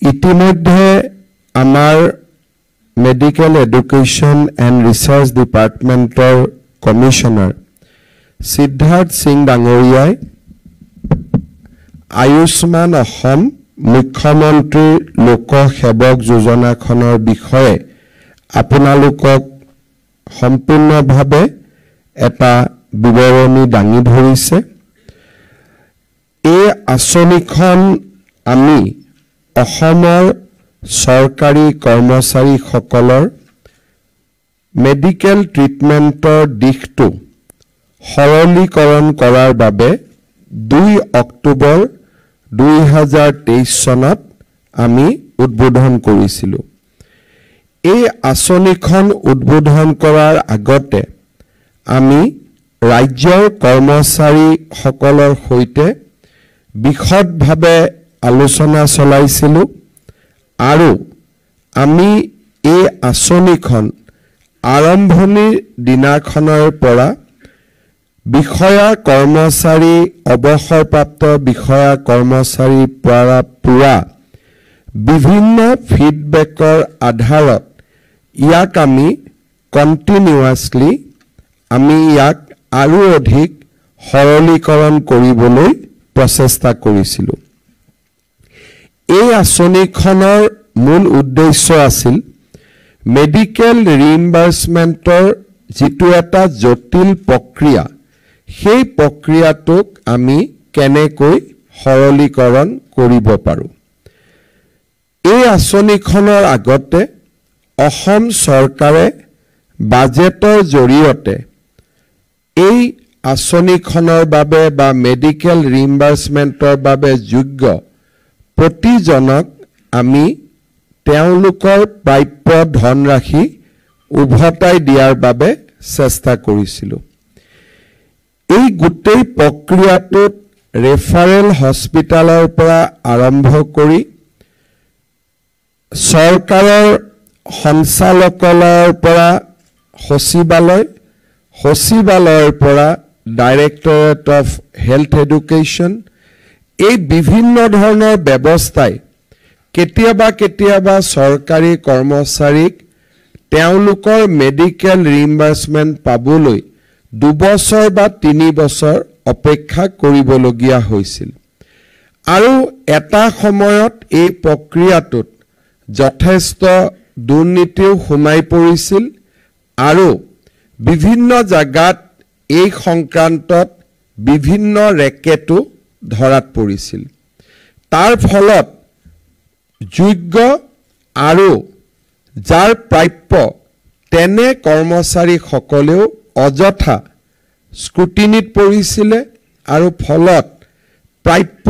ইতিমধ্যে আমাৰ medical education and research ডিপাৰ্টমেণ্টৰ কমিশ্যনাৰ সিদ্ধাৰ্থ সিং ডাঙৰীয়াই আয়ুষ্মান অসম মুখ্যমন্ত্ৰীৰ লোকসেৱক যোজনাখনৰ বিষয়ে আপোনালোকক সম্পূৰ্ণভাৱে এটা বিৱৰণী দাঙি ধৰিছে। এই আঁচনিখন আমি অসমৰ চৰকাৰী কৰ্মচাৰীসকলৰ মেডিকেল ট্ৰিটমেণ্টৰ দিশটো সৰলীকৰণ কৰাৰ বাবে 2 অক্টোবৰ 2023 চনত আমি উদ্বোধন কৰিছিলোঁ। এই আঁচনিখন উদ্বোধন কৰাৰ আগতে আমি ৰাজ্যৰ কৰ্মচাৰীসকলৰ সৈতে বিশদভাৱে আলোচনা চলাইছিলোঁ আৰু আমি এই আঁচনিখন আৰম্ভণিৰ দিনাখনৰ পৰা বিষয়া কৰ্মচাৰী অৱসৰপ্ৰাপ্ত বিষয়া কৰ্মচাৰী পৰা পুৰা বিভিন্ন ফিডবেকৰ আধাৰত ইয়াক আমি কণ্টিনিউৱাছলি আমি ইয়াক আৰু অধিক সৰলীকৰণ কৰিবলৈ প্ৰচেষ্টা কৰিছিলোঁ। এই আঁচনিখনৰ মূল উদ্দেশ্য আছিল মেডিকেল ৰিইম্বাৰ্সমেণ্টৰ যিটো এটা জটিল প্ৰক্ৰিয়া, সেই প্ৰক্ৰিয়াটোক আমি কেনেকৈ সৰলীকৰণ কৰিব পাৰোঁ। এই আঁচনিখনৰ আগতে অসম চৰকাৰে বাজেটৰ জৰিয়তে এই আঁচনিখনৰ বাবে বা মেডিকেল ৰিইম্বাৰ্সমেণ্টৰ বাবে যোগ্য প্ৰতিজনক আমি তেওঁলোকৰ প্ৰাপ্য ধনৰাশি উভতাই দিয়াৰ বাবে চেষ্টা কৰিছিলোঁ। এই গোটেই প্ৰক্ৰিয়াটোত ৰেফাৰেল হস্পিটালৰ পৰা আৰম্ভ কৰি চৰকাৰৰ সঞ্চালকালয়ৰ পৰা সচিবালয়ৰ পৰা ডাইৰেক্টৰেট অফ হেল্থ এডুকেশ্যন, এই বিভিন্ন ধৰণৰ ব্যৱস্থাই কেতিয়াবা চৰকাৰী কৰ্মচাৰীক তেওঁলোকৰ মেডিকেল ৰিইম্বাৰ্সমেণ্ট পাবলৈ 2 বছৰ বা 3 বছৰ অপেক্ষা কৰিবলগীয়া হৈছিল আৰু এটা সময়ত এই প্ৰক্ৰিয়াটোত যথেষ্ট দুৰ্নীতিও সোমাই পৰিছিল আৰু বিভিন্ন জাগাত এই সংক্ৰান্তত বিভিন্ন ৰেকেটো ধৰাত পৰিছিল। তাৰ ফলত যোগ্য আৰু যাৰ প্ৰাপ্য তেনে কৰ্মচাৰীসকলেও অযথা স্ক্ৰুটিনিত পৰিছিলে আৰু ফলত প্ৰাপ্য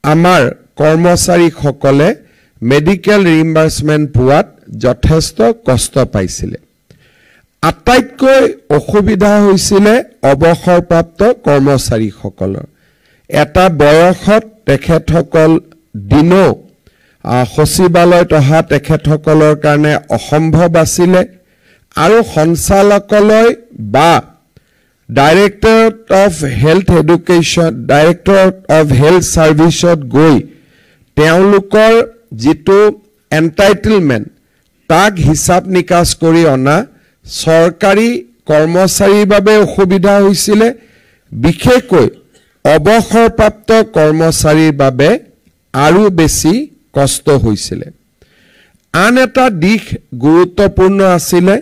আমাৰ কৰ্মচাৰীসকলে মেডিকেল ৰিইম্বাৰ্সমেণ্ট পোৱাত যথেষ্ট কষ্ট পাইছিলে। আটাইতকৈ অসুবিধা হৈছিলে অৱসৰপ্ৰাপ্ত কৰ্মচাৰীসকলৰ। এটা বয়সত তেখেতসকল দিনও সচিবালয়ত অহা তেখেতসকলৰ কাৰণে অসম্ভৱ আছিলে আৰু সঞ্চালকালয় বা directorate of health education, directorate of health ছাৰ্ভিচত গৈ তেওঁলোকৰ যিটো এণ্টাইটেলমেণ্ট তাক হিচাপ নিকাচ কৰি অনা চৰকাৰী কৰ্মচাৰীৰ বাবে অসুবিধা হৈছিলে, বিশেষকৈ অৱসৰপ্ৰাপ্ত কৰ্মচাৰীৰ বাবে আৰু বেছি কষ্ট হৈছিলে। আন এটা দিশ গুৰুত্বপূৰ্ণ আছিলে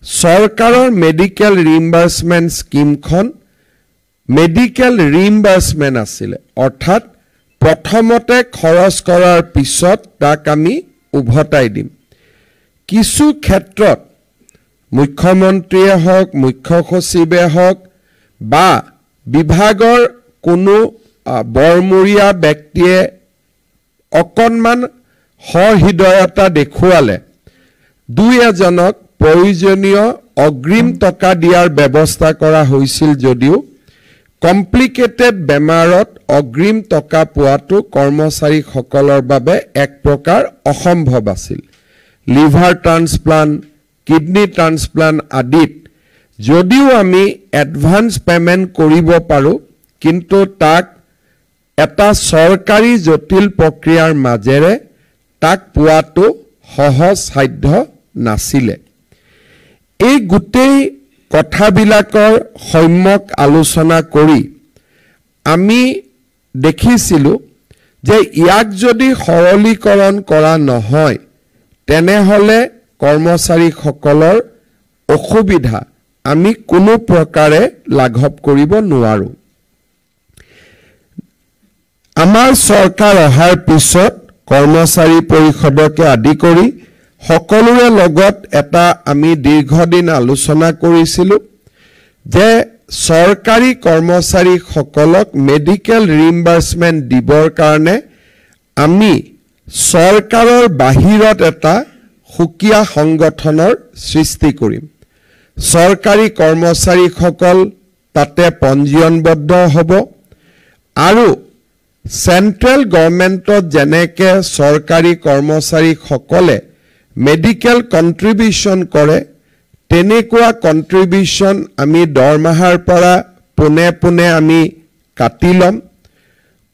চৰকাৰৰ মেডিকেল ৰিইম্বাৰ্সমেণ্ট স্কিমখন মেডিকেল ৰিইম্বাৰ্সমেণ্ট আছিলে, অৰ্থাৎ প্ৰথমতে খৰচ কৰাৰ পিছত তাক আমি উভতাই দিম। কিছু ক্ষেত্ৰত মুখ্যমন্ত্ৰীয়ে হওক, মুখ্য সচিবে হওক বা বিভাগৰ কোনো বৰমূৰীয়া ব্যক্তিয়ে অকণমান সহৃদয়তা দেখুৱালে 2-এজনক প্ৰয়োজনীয় অগ্ৰিম টকা দিয়াৰ ব্যৱস্থা কৰা হৈছিল যদিও কমপ্লিকেটেড বেমাৰত অগ্ৰিম টকা পোৱাটো কৰ্মচাৰীসকলৰ বাবে এক প্ৰকাৰ অসম্ভৱ আছিল। লিভাৰ ট্ৰান্সপ্লাণ্ট, কিডনি ট্ৰান্সপ্লাণ্ট আদিত যদিও আমি এডভান্স পেমেণ্ট কৰিব পাৰোঁ, কিন্তু তাক এটা চৰকাৰী জটিল প্ৰক্ৰিয়াৰ মাজেৰে তাক পোৱাটো সহজ সাধ্য নাছিলে এই গোটেই কথাবিলাকৰ সম্যক আলোচনা কৰি আমি দেখিছিলোঁ যে ইয়াক যদি সৰলীকৰণ কৰা নহয় তেনেহলে কৰ্মচাৰীসকলৰ অসুবিধা আমি কোনো প্ৰকাৰে লাঘৱ কৰিব নোৱাৰো আমাৰ চৰকাৰ অহাৰ পিছত কৰ্মচাৰী পৰিষদকে আদি কৰি সকলোৰে লগত এটা আমি দীৰ্ঘদিন আলোচনা কৰিছিলোঁ যে চৰকাৰী কৰ্মচাৰীসকলক মেডিকেল ৰিইম্বাৰ্সমেন্ট দিবৰ কাৰণে আমি চৰকাৰৰ বাহিৰত এটা সুকীয়া সংগঠনৰ সৃষ্টি কৰিম চৰকাৰী কৰ্মচাৰীসকল তাতে পঞ্জীয়নবদ্ধ হ'ব আৰু সেন্ট্ৰেল গভৰ্নমেন্টত যেনেকে চৰকাৰী কৰ্মচাৰীসকলে মেডিকেল কন্ট্ৰিবিউশন কৰে তেনেকুৱা কন্ট্ৰিবিউশন আমি দৰমহাৰ পৰা পুনে পুনে আমি কাটি লম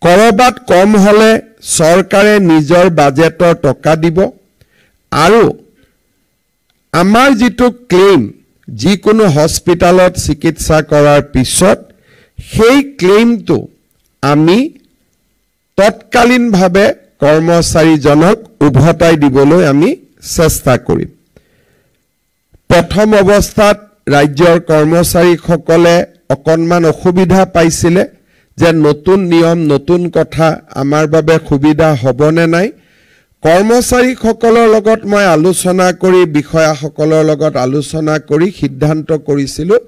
কৰবাত কম হলে চৰকাৰে নিজৰ বাজেটৰ টকা দিব আৰু আমাৰ যেটো ক্লেইম যিকোনো হস্পিটালত চিকিৎসা কৰাৰ পিছত সেই ক্লেইমটো আমি তৎকালীনভাৱে কৰ্মচাৰীজনক উভতাই দিবলৈ আমি চেষ্টা কৰিম প্ৰথম অৱস্থাত ৰাজ্যৰ কৰ্মচাৰীসকলে অকনমান অসুবিধা পাইছিলে যে নতুন নিয়ম নতুন কথা আমাৰ বাবে সুবিধা হ'বনে নাই কৰ্মচাৰীসকলৰ লগত মই আলোচনা কৰি বিষয়াসকলৰ লগত আলোচনা কৰি সিদ্ধান্ত কৰিছিলোঁ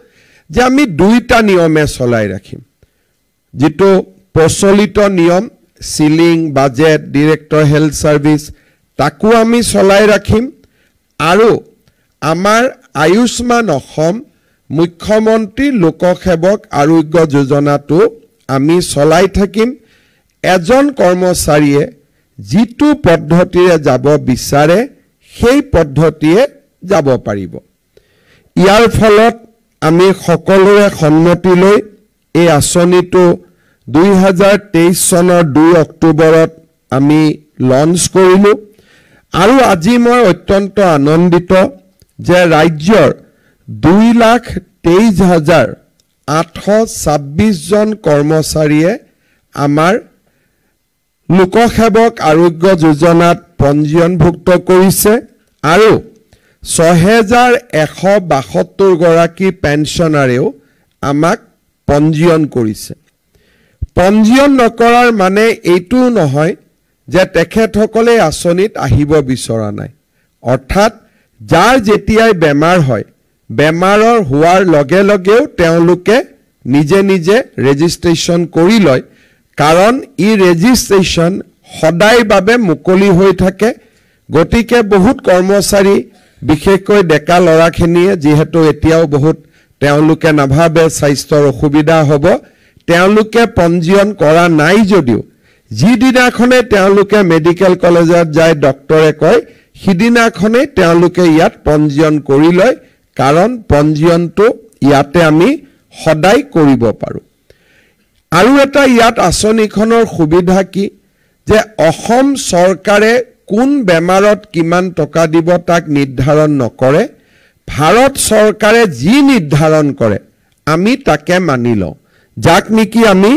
যে আমি দুইটা নিয়মে চলাই ৰাখিম যেটো প্ৰচলিত নিয়ম ceiling budget director health service তাকো আমি চলাই ৰাখিম আৰু আমাৰ আয়ুষ্মান অসম মুখ্যমন্ত্ৰী লোকসেৱক আৰোগ্য যোজনাটো আমি চলাই থাকিম এজন কৰ্মচাৰীয়ে যিটো পদ্ধতিৰে যাব বিচাৰে সেই পদ্ধতিয়ে যাব পাৰিব ইয়াৰ ফলত আমি সকলোৰে সন্মতি লৈ এই আঁচনিটো 2023 চনৰ 2 অক্টোবৰত আমি লঞ্চ কৰিলো আৰু আজি মই অত্যন্ত আনন্দিত যে ৰাজ্যৰ 2,23,826 জন কৰ্মচাৰীয়ে আমাৰ লোকসেৱক আৰোগ্য যোজনাত পঞ্জীয়নভুক্ত কৰিছে আৰু 6,172 গৰাকী পেনশনাৰেও আমাক পঞ্জীয়ন কৰিছে পঞ্জীয়ন নকৰাৰ মানে এইটো নহয় যে তেখেতসকলে আঁচনিত আহিব বিচৰা নাই অৰ্থাৎ যাৰ যেতিয়াই বেমাৰ হয় বেমাৰৰ হোৱাৰ লগে লগেও তেওঁলোকে নিজে নিজে ৰেজিষ্ট্ৰেচন কৰি লয় কাৰণ ই ৰেজিষ্ট্ৰেচন সদায় বাবে মুকলি হৈ থাকে গতিকে বহুত কৰ্মচাৰী বিশেষকৈ ডেকা লৰাখিনিয়ে যেহেতু এতিয়াও বহুত তেওঁলোকে নাভাবে স্বাস্থ্যৰ অসুবিধা হ'ব তেওঁলোকে পঞ্জীয়ন কৰা নাই যদিও যিদিনাখনে তেওঁলোকে মেডিকেল কলেজত যায় ডক্টৰে কয় সিদিনাখনে তেওঁলোকে ইয়াত পঞ্জীয়ন কৰি লয় কাৰণ পঞ্জীয়নটো ইয়াতে আমি সদায় কৰিব পাৰো আৰু এটা ইয়াত আঁচনিখনৰ সুবিধা কি যে অসম চৰকাৰে কোন বেমাৰত কিমান টকা দিব তাক নিৰ্ধাৰণ নকৰে ভাৰত চৰকাৰে যি নিৰ্ধাৰণ কৰে আমি তাকে মানি লওঁ যাক নেকি আমি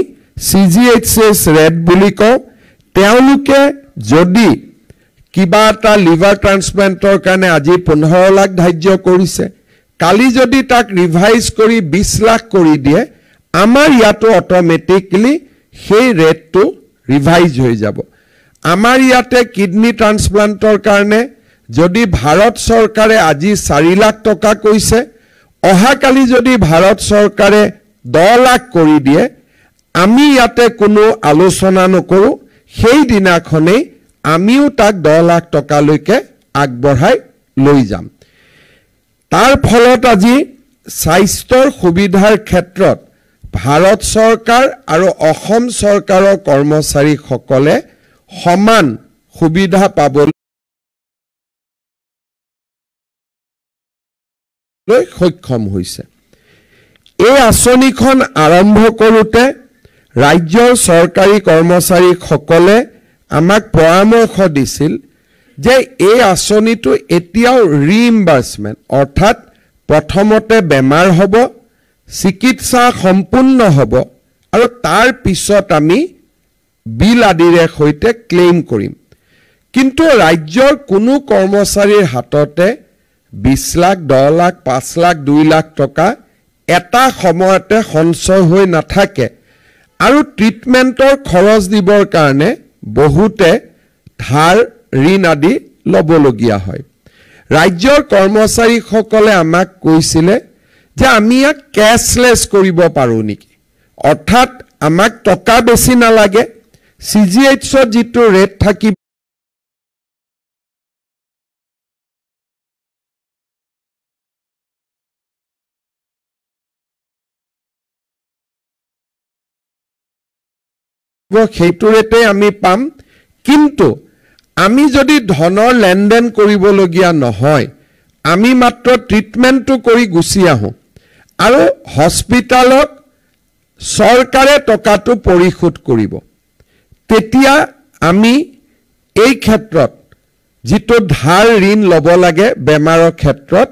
CGHS ৰেট বুলি কওঁ তেওঁলোকে যদি কিবা এটা লিভাৰ ট্ৰান্সপ্লান্টৰ কাৰণে আজি 15 লাখ ধাৰ্য কৰিছে কালি যদি তাক ৰিভাইজ কৰি 20 লাখ কৰি দিয়ে আমাৰ ইয়াতো অটোমেটিকলি সেই ৰেটটো ৰিভাইজ হৈ যাব আমাৰ ইয়াতে কিডনি ট্ৰান্সপ্লান্টৰ কাৰণে যদি ভাৰত চৰকাৰে আজি 4 লাখ টকা কৈছে অহা কালি যদি ভাৰত চৰকাৰে 10 লাখ কৰি দিয়ে আমি ইয়াতে কোনো আলোচনা নকৰো সেই দিনাখনে আমিও তাক 10 লাখ টকা লৈকে আগবঢ়াই লৈ যাম তাৰ ফলত আজি স্বাস্থ্যৰ সুবিধাৰ ক্ষেত্ৰত ভাৰত চৰকাৰ আৰু অসম চৰকাৰৰ কৰ্মচাৰীসকলে সমান সুবিধা পাবলৈ সক্ষম হৈছে এই আঁচনিখন আৰম্ভ কৰোতে ৰাজ্যৰ চৰকাৰী কৰ্মচাৰীসকলে আমাক পৰামৰ্শ দিছিল যে এই আঁচনিটো এতিয়াও ৰিইম্বাৰ্সমেন্ট অৰ্থাৎ প্ৰথমতে বেমাৰ হ'ব চিকিৎসা সম্পূৰ্ণ হ'ব আৰু তাৰ পিছত আমি বিল আদিৰে সৈতে ক্লেইম কৰিম কিন্তু ৰাজ্যৰ কোনো কৰ্মচাৰীৰ হাততে 20 লাখ 10 লাখ 5 লাখ 2 লাখ টকা এটা সময়তে সঞ্চয় হৈ নাথাকে আৰু ট্ৰিটমেন্টৰ খৰচ দিবৰ কাৰণে বহুতে ধাৰ ঋণ আদি লবলগীয়া হয় ৰাজ্যৰ কৰ্মচাৰীসকলে আমাক কৈছিলে যে আমি ইয়াক ক্যাশলেস কৰিব পাৰো নেকি অৰ্থাৎ আমাক টকা বেছি নালাগে CGHৰ যিটো ৰেট থাকি সেইটো ৰেটে আমি পাম কিন্তু আমি যদি ধনৰ লেনদেন কৰিবলগীয়া নহয় আমি মাত্ৰ ট্ৰিটমেন্টটো কৰি গুছি আহো আৰু হস্পিটালত চৰকাৰে টকাটো পৰিশোধ কৰিব তেতিয়া আমি এই ক্ষেত্ৰত যিটো ধাৰ ঋণ লব লাগে বেমাৰৰ ক্ষেত্ৰত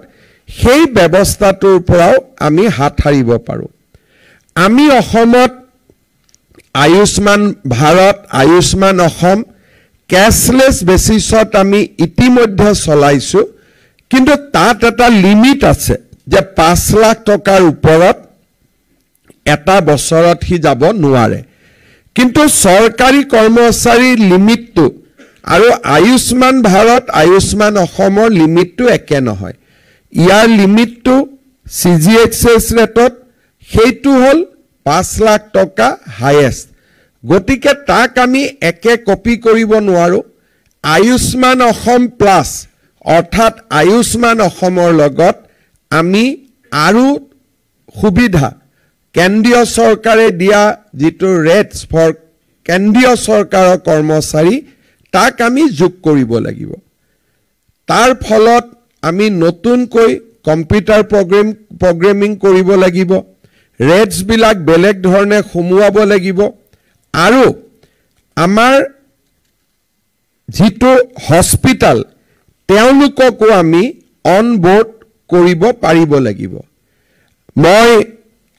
সেই ব্যৱস্থাটোৰ পৰাও আমি হাত হাৰিব পাৰো আমি অসমত আয়ুষ্মান ভাৰত আয়ুষ্মান অসম ক্যাশলেস বেসিছত আমি ইতিমধ্যে চলাইছো কিন্তু তাত এটা লিমিট আছে যে 5 লাখ টকাৰ ওপৰত এটা বছৰত হি যাব নোৱাৰে কিন্তু চৰকাৰী কৰ্মচাৰীৰ লিমিটটো আৰু আয়ুষ্মান ভাৰত আয়ুষ্মান অসমৰ লিমিটটো একে নহয় ইয়াৰ লিমিটটো CGHS ৰেটত সেইটো হল 5 লাখ টকা হাইয়েষ্ট গতিকে তাক আমি একে কপি কৰিব নোৱাৰো আয়ুষ্মান অসম প্লাস অৰ্থাৎ আয়ুষ্মান অসমৰ লগত আমি আৰু সুবিধা কেন্দ্ৰীয় চৰকাৰে দিয়া যিটো ৰেটস ফৰ কেন্দ্ৰীয় চৰকাৰৰ কৰ্মচাৰী তাক আমি যোগ কৰিব লাগিব তাৰ ফলত আমি নতুনকৈ কম্পিউটাৰ প্ৰগ্ৰামিং কৰিব লাগিব ৰেটস বিলাক বেলেগ ধৰণে খুমুৱাব লাগিব আৰু আমাৰ যিটো হস্পিটাল তেওঁলোককো আমি অন বোৰ্ড কৰিব পাৰিব লাগিব মই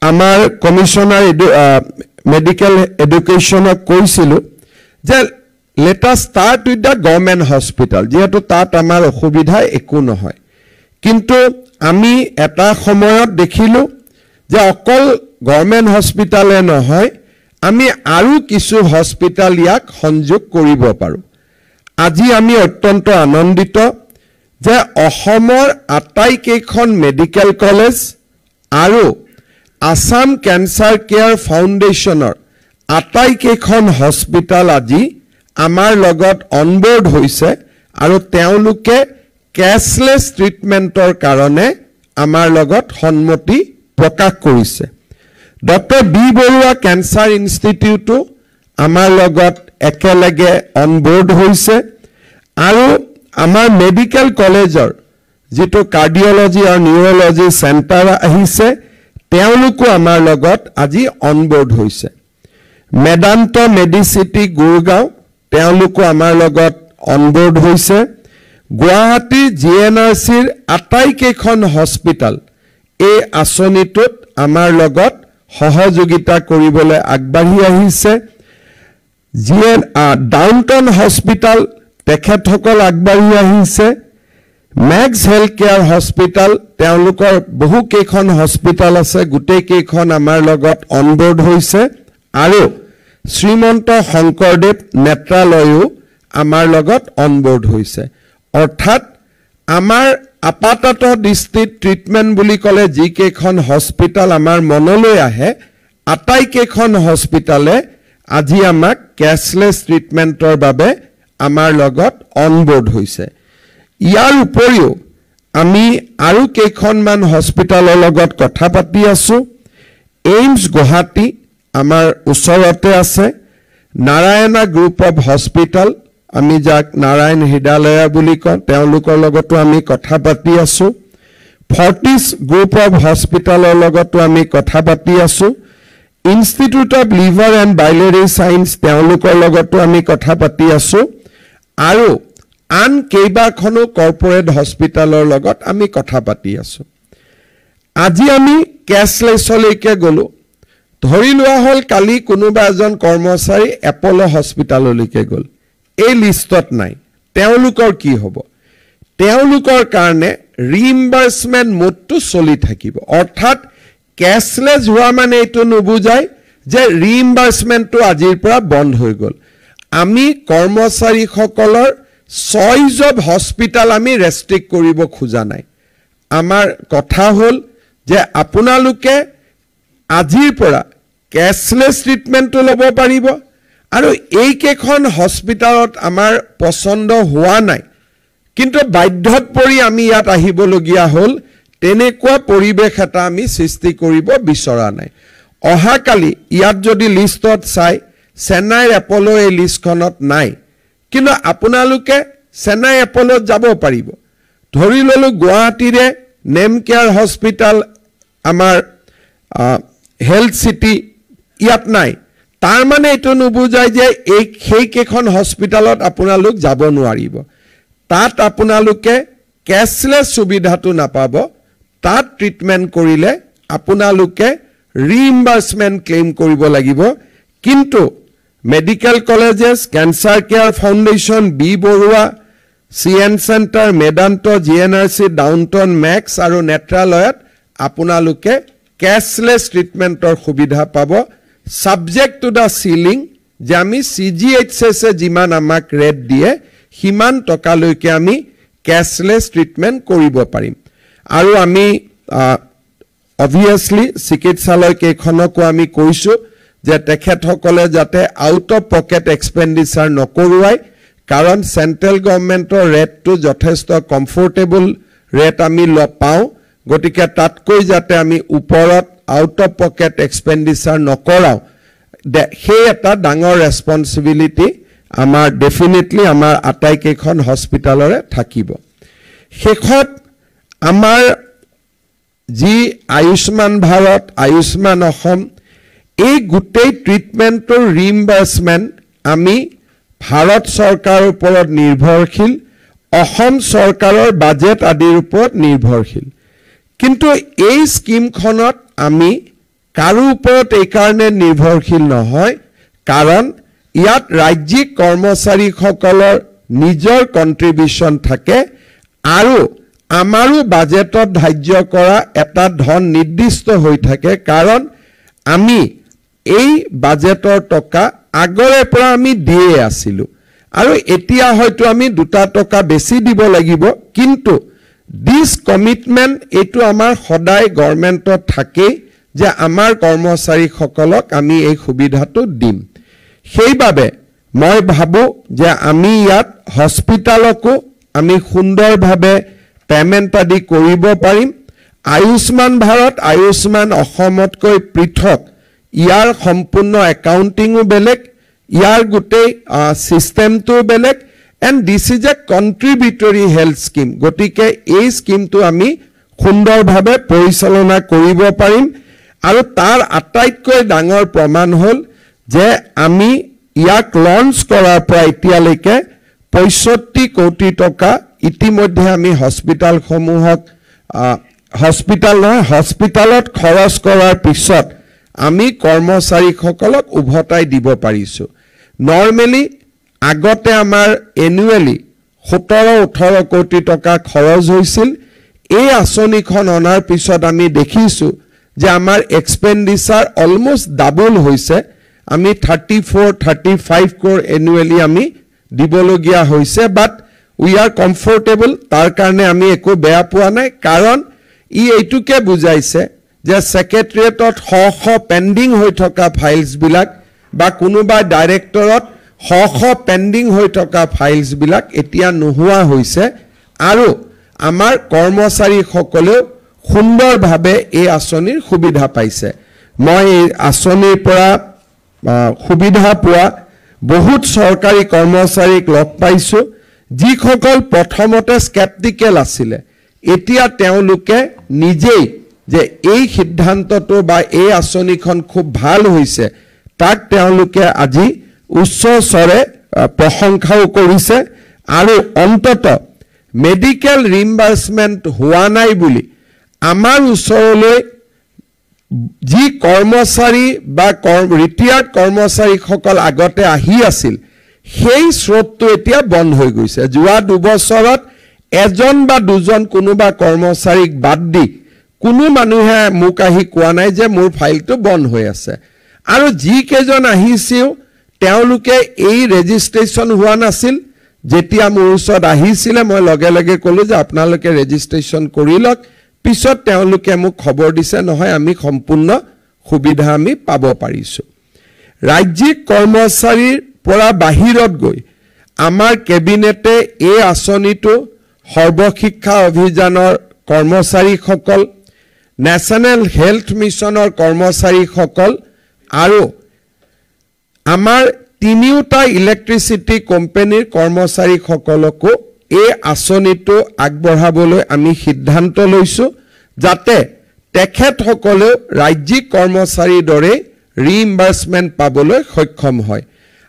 আমাৰ কমিশনাৰ মেডিকেল এডুকেশ্যনক কৈছিলো যে let us start with the government hospital যেহেতু তাত আমাৰ অসুবিধা একো নহয় কিন্তু আমি এটা সময়ত দেখিলো যে অকল গভৰ্নমেন্ট হস্পিটালে নহয় আমি আৰু কিছু হস্পিটাল ইয়াক সংযোগ কৰিব পাৰো আজি আমি অত্যন্ত আনন্দিত যে অসমৰ আটাইকেইখন মেডিকেল কলেজ আৰু আসাম ক্যান্সাৰ কেয়াৰ ফাউণ্ডেশ্যনৰ আটাইকেইখন হস্পিটাল আজি আমাৰ লগত অনবোৰ্ড হৈছে আৰু তেওঁলোকে ক্যাশলেস ট্ৰিটমেন্টৰ কাৰণে আমাৰ লগত সন্মতি প্ৰকাশ কৰিছে ডক্টৰ বি বৰুৱা ক্যান্সাৰ ইনষ্টিটিউটো আমাৰ লগত একেলগে অনবোৰ্ড হৈছে আৰু আমাৰ মেডিকেল কলেজৰ যেটো কাৰ্ডিওলজি আৰু নিউৰোলজি সেন্টাৰ আহিছে তেওঁলোকো আমাৰ লগত আজি অনবোৰ্ড হৈছে মেদান্ত মেডিচিটি গুৰগাঁও তেওঁলোকো আমাৰ লগত অনবোৰ্ড হৈছে গুৱাহাটী জিএনআৰসিৰ আটাইকেইখন হস্পিটাল এই আঁচনিটোত আমাৰ লগত সহযোগিতা কৰিবলৈ আগবাঢ়ি আহিছে ডাউনটাউন হস্পিটাল তেখেতসকল আগবাঢ়ি আহিছে ম্যাক্স হেলথ কেয়াৰ হস্পিটাল তেওঁলোকৰ বহু কেইখন হস্পিটাল আছে গুটেই কেইখন আমাৰ লগত অনবোৰ্ড হৈছে আৰু শ্ৰীমন্ত শংকৰদেৱ নেত্ৰালয়ও আমাৰ লগত অনবোৰ্ড হৈছে অৰ্থাৎ আমাৰ আপাতত দৃষ্টিত ট্ৰিটমেন্ট বুলি কলে যি কেইখন হস্পিটাল আমাৰ মনলৈ আহে আটাইকেইখন হস্পিটালে আজি আমাক ক্যাশলেস ট্ৰিটমেন্টৰ বাবে আমাৰ লগত অনবোৰ্ড হৈছে ইয়াৰ উপৰিও আমি আৰু কেইখনমান হস্পিটালৰ লগত কথা পাতি আছো এইমছ গুৱাহাটী আমাৰ ওচৰতে আছে নাৰায়ণা গ্ৰুপ অফ হস্পিটাল আমি যাক নাৰায়ণ হৃদয়ালয় বুলি কওঁ তেওঁলোকৰ লগতো আমি কথা পাতি আছো ফৰ্টিছ গ্ৰুপ অফ হস্পিটালৰ লগতো আমি কথা পাতি আছো institute of liver and biliary science তেওঁলোকৰ লগতো আমি কথা পাতি আছো আৰু আন কেইবাখনো কৰ্পোৰেট হস্পিটালৰ লগত আমি কথা পাতি আছো আজি আমি কেছলেছলৈকে গলো ধৰি লোৱা হল কালি কোনোবা এজন কৰ্মচাৰী এপলো হস্পিটাললৈকে গল এই লিষ্টত নাই তেওঁলোকৰ কি হ'ব তেওঁলোকৰ কাৰণে ৰিইম্বাৰ্সমেন্ট মোডটো চলি থাকিব অৰ্থাৎ কেছলেছ হোৱা মানে এটো নুবুজায় যে ৰিইম্বাৰ্সমেন্টটো আজিৰ পৰা বন্ধ হৈ গল আমি কৰ্মচাৰীসকলৰ চইজ অফ হস্পিটাল আমি ৰেষ্ট্ৰিক্ট কৰিব খোজা নাই আমাৰ কথা হল যে আপোনালোকে আজিৰ পৰা কেছলেছ ট্ৰিটমেন্টটো ল'ব পাৰিব আৰু এই কেখন হস্পিটালত আমাৰ পছন্দ হোৱা নাই কিন্তু বাধ্যত পৰি আমি ইয়াত আহিবলগীয়া হল তেনেকুৱা পৰিবেশ এটা আমি সৃষ্টি কৰিব বিচৰা নাই অহাকালি ইয়াত যদি লিষ্টত চাই চেন্নাইৰ এপলো এই লিষ্টখনত নাই কিন্তু আপোনালোকে চেন্নাই এপলোত যাব পাৰিব ধৰি ললো গুৱাহাটীৰে নেম কেয়াৰ হস্পিটাল আমাৰ হেলথ সিটি ইয়াত নাই তাৰ মানে এটো নুবুজায় যে এই সেই কেখন হস্পিটালত আপোনালোক যাব নোৱাৰিব তাত আপোনালোকে কেছলেছ সুবিধাটো নাপাব তাত ট্ৰিটমেন্ট কৰিলে আপোনালোকে ৰিইম্বাৰ্সমেন্ট ক্লেইম কৰিব লাগিব কিন্তু medical colleges cancer care foundation B Borooah CN centre Medanta GNRC downtown Max আৰু নেত্ৰালয়ত আপোনালোকে কেছলেছ ট্ৰিটমেন্টৰ সুবিধা পাব সাবজেক্ট টু দা সিলিং যে আমি সিজিএইচএস জিমান আমাক ৰেট দিয়ে হিমান টকালৈকে আমি কেছলেছ ট্ৰিটমেন্ট কৰিব পাৰিম আৰু আমি obviously চিকিৎসালয় কেখনকো আমি কৈছো যে তেখেতসকলে যাতে আউট অফ পকেট এক্সপেন্ডিচাৰ নকৰুৱাই কাৰণ সেন্ট্ৰেল গভৰ্নমেন্টৰ ৰেটটো যথেষ্ট কমফৰ্টেবল ৰেট আমি পাও গতিকে তাতকৈ যাতে আমি ওপৰত আউট অফ পকেট এক্সপেন্ডিচাৰ নকৰাও হে এটা ডাঙৰ ৰেসপন্সিবিলিটি আমাৰ ডেফিনেটলি আমাৰ আটাই কেখন হস্পিটালৰে থাকিব শেষত আমাৰ যি আয়ুষ্মান ভাৰত আয়ুষ্মান অসম এই গুটেই ট্ৰিটমেন্টৰ ৰিইম্বাৰ্সমেন্ট আমি ভাৰত চৰকাৰৰ ওপৰত নিৰ্ভৰশীল অসম চৰকাৰৰ বাজেট আদিৰ ওপৰত নিৰ্ভৰশীল কিন্তু এই স্কিমখনত আমি কাৰো ওপৰত এই কাৰণে নিৰ্ভৰশীল নহয় কাৰণ ইয়াত ৰাজ্যিক কৰ্মচাৰীসকলৰ নিজৰ কন্ট্ৰিবিউশন থাকে আৰু আমাৰো বাজেটত ধাৰ্য কৰা এটা ধন নিৰ্দিষ্ট হৈ থাকে কাৰণ আমি এই বাজেটৰ টকা আগৰে পৰা আমি দিয়ে আছিলো আৰু এতিয়া হয়তো আমি 2 টকা বেছি দিব লাগিব কিন্তু দিস কমিটমেন্ট এটো আমাৰ সদায় গভৰ্নমেন্টত থাকে যে আমাৰ কৰ্মচাৰীসকলক আমি এই সুবিধাটো দিম সেইবাবে মই ভাবো যে আমি ইয়াত হস্পিটালকো আমি সুন্দৰভাৱে পেমেন্ট আদি কৰিব পাৰিম আয়ুষ্মান ভাৰত আয়ুষ্মান অসমতকৈ পৃথক ইয়াৰ সম্পূৰ্ণ একাউন্টিংও বেলেগ ইয়াৰ গুটেই সিস্টেমটো বেলেগ and this is a contributory health scheme গটিকে এই স্কিমটো আমি সুন্দৰভাৱে পৰিচালনা কৰিব পাৰিম আৰু তাৰ আটাইতকৈ ডাঙৰ প্ৰমাণ হল যে আমি ইয়াক লঞ্চ কৰাৰ পৰা এতিয়ালৈকে 65 কোটি টকা ইতিমধ্যে আমি হস্পিটাল সমূহক হস্পিটালত খৰচ কৰাৰ পিছত আমি কৰ্মচাৰীসকলক উভতাই দিব পাৰিছো নৰমালি আগতে আমাৰ এনুৱেলি 17-18 কোটি টকা খৰচ হৈছিল এই আঁচনিখন অনাৰ পিছত আমি দেখিছো যে আমাৰ এক্সপেন্ডিচাৰ অলমোস্ট ডাবল হৈছে আমি 34-35 crore এনুৱেলি আমি দিবলগীয়া হৈছে বাট উই আৰ কমফৰ্টেবল তাৰ কাৰণে আমি একো বেয়া পোৱা নাই কাৰণ ই এইটোকে বুজাইছে যে সেক্ৰেটাৰিয়েটত পেন্ডিং হৈ থকা ফাইলছ বিলাক বা কোনোবা ডাইৰেক্টৰত পেন্ডিং হৈ থকা ফাইলছ বিলাক এতিয়া নোহোৱা হৈছে আৰু আমাৰ কৰ্মচাৰীসকলে সুন্দৰভাৱে এই আঁচনিৰ সুবিধা পাইছে মই এই আঁচনিৰ পৰা সুবিধা পোৱা বহুত চৰকাৰী কৰ্মচাৰীক লগ পাইছো যিসকল প্ৰথমতে স্কেপটিকেল আছিল এতিয়া তেওঁলোকে নিজেই যে এই সিদ্ধান্তটো বা এই আঁচনিখন খুব ভাল হৈছে তাক তেওঁলোকে আজি উচ্চ স্বৰে প্ৰশংসাও কৰিছে আৰু অন্তত মেডিকেল ৰিম্বাৰ্সমেন্ট হোৱা নাই বুলি আমাৰ ওচৰলৈ যি কৰ্মচাৰী বা ৰিটায়াৰ্ড কৰ্মচাৰীসকল আগতে আহি আছিল সেই স্ৰোতটো এতিয়া বন্ধ হৈ গৈছে যোৱা 2 বছৰত এজন বা দুজন কোনোবা কৰ্মচাৰীক বাদ দি কোনো মানুহে মোক আহি কোৱা নাই যে মোৰ ফাইলটো বন্ধ হৈ আছে আৰু যি কেজন আহিছিল তেওঁলোকে এই ৰেজিষ্ট্ৰেচন হোৱা নাছিল যেতিয়া মোৰ ওচৰত আহিছিল মই লগে লগে ক'লো যে আপোনালোকে ৰেজিষ্ট্ৰেচন কৰি লওক পিছত তেওঁলোকে মোক খবৰ দিছে নহয় আমি সম্পূৰ্ণ সুবিধা আমি পাব পাৰিছো ৰাজ্যিক কৰ্মচাৰীৰ পৰা বাহিৰত গৈ আমাৰ কেবিনেটে এই আঁচনিটো সৰ্বশিক্ষা অভিযানৰ কৰ্মচাৰীসকল নেশ্যনেল হেল্থ মিছনৰ কৰ্মচাৰীসকল আৰু আমাৰ তিনিওটা ইলেক্ট্ৰিচিটি কোম্পানীৰ কৰ্মচাৰীসকলকো এই আঁচনিটো আগবঢ়াবলৈ আমি সিদ্ধান্ত লৈছো যাতে তেখেতসকলে ৰাজ্যিক কৰ্মচাৰীৰ দৰে ৰিইম্বাৰ্সমেন্ট পাবলৈ সক্ষম হয়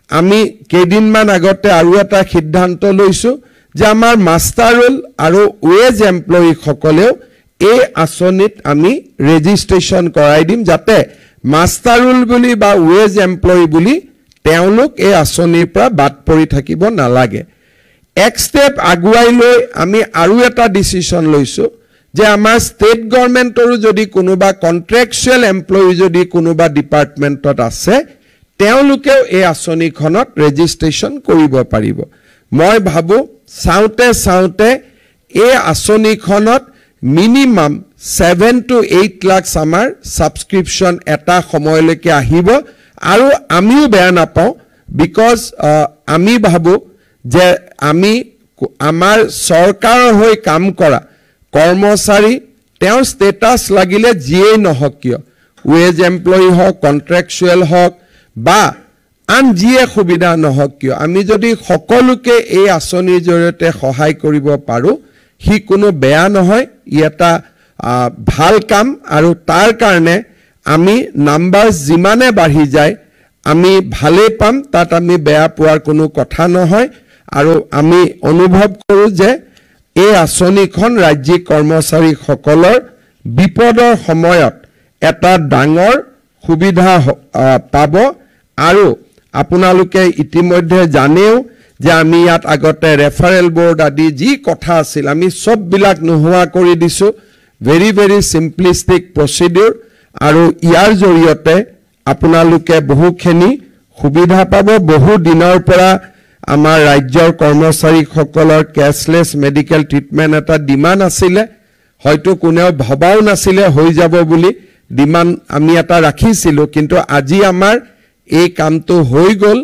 আমি কেইদিনমান আগতে আৰু এটা সিদ্ধান্ত লৈছো যে আমাৰ মাষ্টাৰ ৰোল আৰু ওয়েজ এমপ্লয়ি সকলেও এই আঁচনিত আমি ৰেজিষ্ট্ৰেচন কৰাই দিম যাতে মাষ্টাৰ ৰোল বুলি বা ওয়েজ এমপ্লয়ি বুলি তেওঁলোক এই আঁচনিৰ পৰা বাদ পৰি থাকিব নালাগে এক ষ্টেপ আগুৱাই লৈ আমি আৰু এটা ডিসিশন লৈছো যে আমাৰ ষ্টেট গভৰ্ণমেণ্টৰো যদি কোনোবা কন্ট্ৰাকচুৱেল এমপ্লয়ি যদি কোনোবা ডিপাৰ্টমেণ্টত আছে তেওঁলোকেও এই আঁচনিখনত ৰেজিষ্ট্ৰেচন কৰিব পাৰিব মই ভাবো চাওঁতে এই আঁচনিখনত মিনিমাম 7 to 8 লাখ আমাৰ সাবস্ক্ৰিপশন এটা সময়লৈকে আহিব আৰু আমিও বেয়া নাপাওঁ বিকজ আমি ভাবো যে আমি আমাৰ চৰকাৰৰ হৈ কাম কৰা কৰ্মচাৰী তেওঁৰ ষ্টেটাস লাগিলে যিয়ে নহওক কিয় ওয়েজ এমপ্লয়ি হওক কন্ট্ৰাকচুৱেল হওক বা আন যিয়ে সুবিধা নহওক কিয় আমি যদি সকলোকে এই আঁচনিৰ জৰিয়তে সহায় কৰিব পাৰো হি কোনো বেয়া নহয় এটা ভাল কাম আৰু তাৰ কাৰণে আমি নাম্বাৰ যিমানে বাঢ়ি যায় আমি ভালে পাম তাত আমি বেয়া পোৱাৰ কোনো কথা নহয় আৰু আমি অনুভৱ কৰো যে এই আঁচনিখন ৰাজ্যিক কৰ্মচাৰীসকলৰ বিপদৰ সময়ত এটা ডাঙৰ সুবিধা পাব আৰু আপোনালোকে ইতিমধ্যে জানেও যে আমি ইয়াত আগতে ৰেফাৰেল বোৰ্ড আদি যি কথা আছিল আমি সব বিলাক নোহোৱা কৰি দিছো very very simplistic procedure আৰু ইয়াৰ জৰিয়তে আপোনালোকে বহুখিনি সুবিধা পাব বহু দিনৰ পৰা আমাৰ ৰাজ্যৰ কৰ্মচাৰীসকলৰ ক্যাশলেস মেডিকেল ট্ৰিটমেন্ট এটা ডিমান্ড আছিল হয়তো কোনেও ভাবাও নাছিল হৈ যাব বুলি ডিমান্ড আমি এটা ৰাখিছিল কিন্তু আজি আমাৰ এই কামটো হৈ গল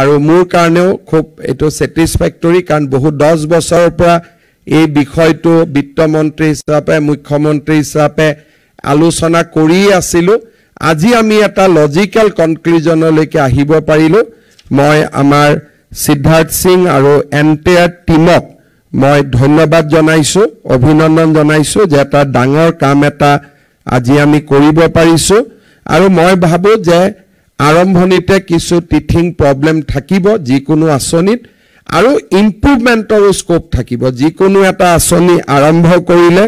আৰু মোৰ কাৰণেও খুব এটো স্যাটিসফ্যাক্টৰি কাৰণ বহু 10 বছৰৰ পৰা এই বিষয়টো বিত্তমন্ত্ৰী হিচাপে মুখ্যমন্ত্ৰী হিচাপে আলোচনা কৰি আছিল আজি আমি এটা লজিক্যাল কনক্লুজনলৈকে আহিব পাৰিলো মই আমাৰ সিদ্ধাৰ্থ সিং আৰু এন্টায়াৰ টিমক মই ধন্যবাদ জনাইছো অভিনন্দন জনাইছো যে এটা ডাঙৰ কাম এটা আজি আমি কৰিব পাৰিছো আৰু মই ভাবো যে আৰম্ভণিতে কিছু টিথিং প্ৰবলেম থাকিব যিকোনো আঁচনিত আৰু ইমপ্ৰুভমেন্টৰ স্কোপ থাকিব যিকোনো এটা আঁচনি আৰম্ভ কৰিলে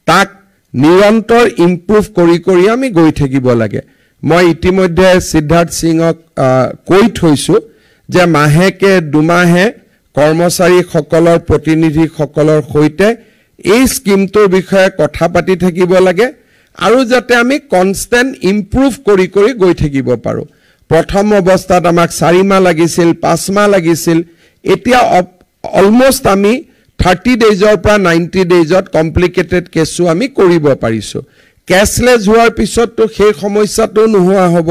তাক নিৰন্তৰ ইমপ্ৰুভ কৰি আমি গৈ থাকিব লাগে মই ইতিমধ্যে সিদ্ধাৰ্থ সিংক কৈ থৈছো যে মাহেকে দুমাহে কৰ্মচাৰীসকলৰ প্ৰতিনিধিসকলৰ সৈতে এই স্কিমটোৰ বিষয়ে কথা পাতি থাকিব লাগে আৰু যাতে আমি কনস্ট্যান্ট ইমপ্ৰুভ কৰি গৈ থাকিব পাৰো প্ৰথম অৱস্থাত আমাক 4 মাহ লাগিছিল 5 মাহ লাগিছিল এতিয়া অলমোস্ট আমি 30 ডেজৰ পৰা 90 ডেজত কমপ্লিকেটেড কেছও আমি কৰিব পাৰিছো ক্যাশলেস হোৱাৰ পিছতটো সেই সমস্যাটো নোহোৱা হ'ব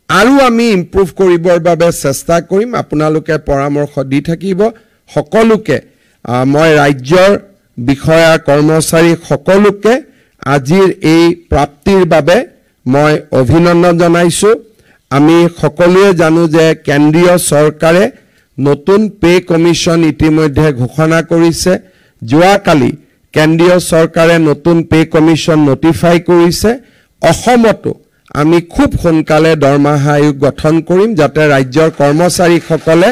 আৰু আমি ইমপ্ৰুভ কৰিবৰ বাবে চেষ্টা কৰিম আপোনালোকে পৰামৰ্শ দি থাকিব সকলোকে মই ৰাজ্যৰ বিষয়া কৰ্মচাৰী সকলোকে আজিৰ এই প্ৰাপ্তিৰ বাবে মই অভিনন্দন জনাইছো আমি সকলোৱে জানো যে কেন্দ্ৰীয় চৰকাৰে নতুন পে কমিশন ইতিমধ্যে ঘোষণা কৰিছে যোৱাকালি কেন্দ্ৰীয় চৰকাৰে নতুন পে কমিশ্যন নটিফাই কৰিছে অসমতো আমি খুব সোনকালে দৰমহা আয়োগ গঠন কৰিম যাতে ৰাজ্যৰ কৰ্মচাৰীসকলে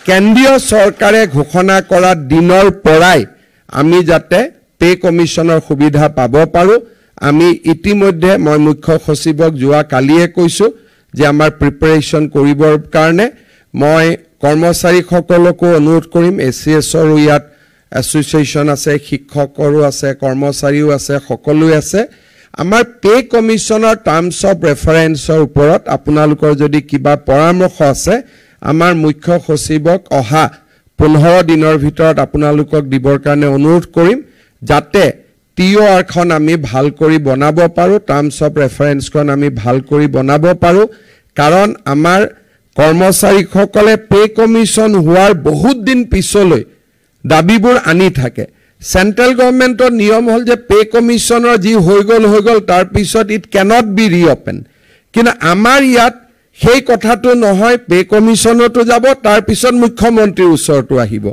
কেন্দ্ৰীয় চৰকাৰে ঘোষণা কৰা দিনৰ পৰাই আমি যাতে পে কমিশ্যনৰ সুবিধা পাব পাৰো আমি ইতিমধ্যে মই মুখ্য সচিবক যোৱা কালিয়ে কৈছো যে আমাৰ প্ৰিপাৰেচন কৰিবৰ কাৰণে মই কৰ্মচাৰীসকলকো অনুৰোধ কৰিম এছিএছৰ ইয়াত এছ'চিয়েশ্যন আছে শিক্ষকৰো আছে কৰ্মচাৰীও আছে সকলোৱে আছে আমাৰ পে কমিশ্যনৰ টাৰ্মছ অফ ৰেফাৰেন্সৰ ওপৰত আপোনালোকৰ যদি কিবা পৰামৰ্শ আছে আমাৰ মুখ্য সচিবক অহা 15 দিনৰ ভিতৰত আপোনালোকক দিবৰ কাৰণে অনুৰোধ কৰিম যাতে টিঅআৰ খন আমি ভাল কৰি বনাব পাৰো টাৰ্মছ অফ ৰেফাৰেন্স খন আমি ভাল কৰি বনাব পাৰো কাৰণ আমাৰ কৰ্মচাৰীসকলে পে কমিশ্যন হোৱাৰ বহুত দিন পিছলৈ দাবীবোৰ আনি থাকে সেন্ট্ৰেল গভৰ্নমেন্টৰ নিয়ম হল যে পে কমিশ্যনৰ যি হৈ গল তাৰ পিছত ইট ক্যানট বি ৰিঅপেন কিন্তু আমাৰ ইয়াত সেই কথাটো নহয় পে কমিশ্যনতো যাব তাৰ পিছত মুখ্যমন্ত্ৰীৰ ওচৰতো আহিব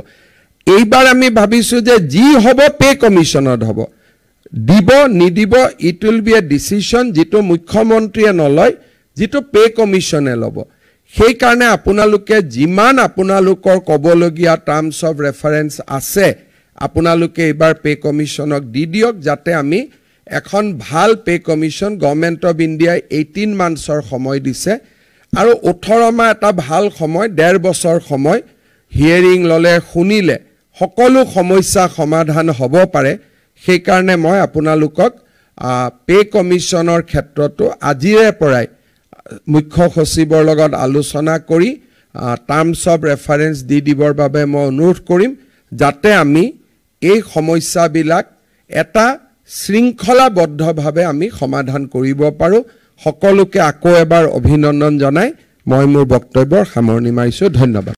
এইবাৰ আমি ভাবিছো যে যি হ'ব পে কমিশ্যনত হ'ব দিব নিদিব it will B a decision যেটো মুখ্যমন্ত্ৰীয়ে নলয় যেটো পে কমিশ্যনে ল'ব সেই কাৰণে আপোনালোকে যিমান আপোনালোকৰ কবলগীয়া টাৰ্মছ অফ ৰেফাৰেন্স আছে আপোনালোকে এবাৰ পে কমিশ্যনক দি দিয়ক যাতে আমি এখন ভাল pay commission government of India 18 মান্থছৰ সময় দিছে আৰু 18 মাহ এটা ভাল সময় 1.5 বছৰ সময় হিয়াৰিং ললে শুনিলে সকলো সমস্যা সমাধান হ'ব পাৰে সেই কাৰণে মই আপোনালোকক পে কমিশ্যনৰ ক্ষেত্ৰটো আজিৰে পৰাই মুখ্য সচিবৰ লগত আলোচনা কৰি টাৰ্মছ অফ ৰেফাৰেন্স দি দিবৰ বাবে মই অনুৰোধ কৰিম যাতে আমি এই সমস্যাবিলাক এটা শৃংখলাবদ্ধভাৱে আমি সমাধান কৰিব পাৰো সকলোকে আকৌ এবাৰ অভিনন্দন জনাই মই মোৰ বক্তব্যৰ সামৰণি মাৰিছো ধন্যবাদ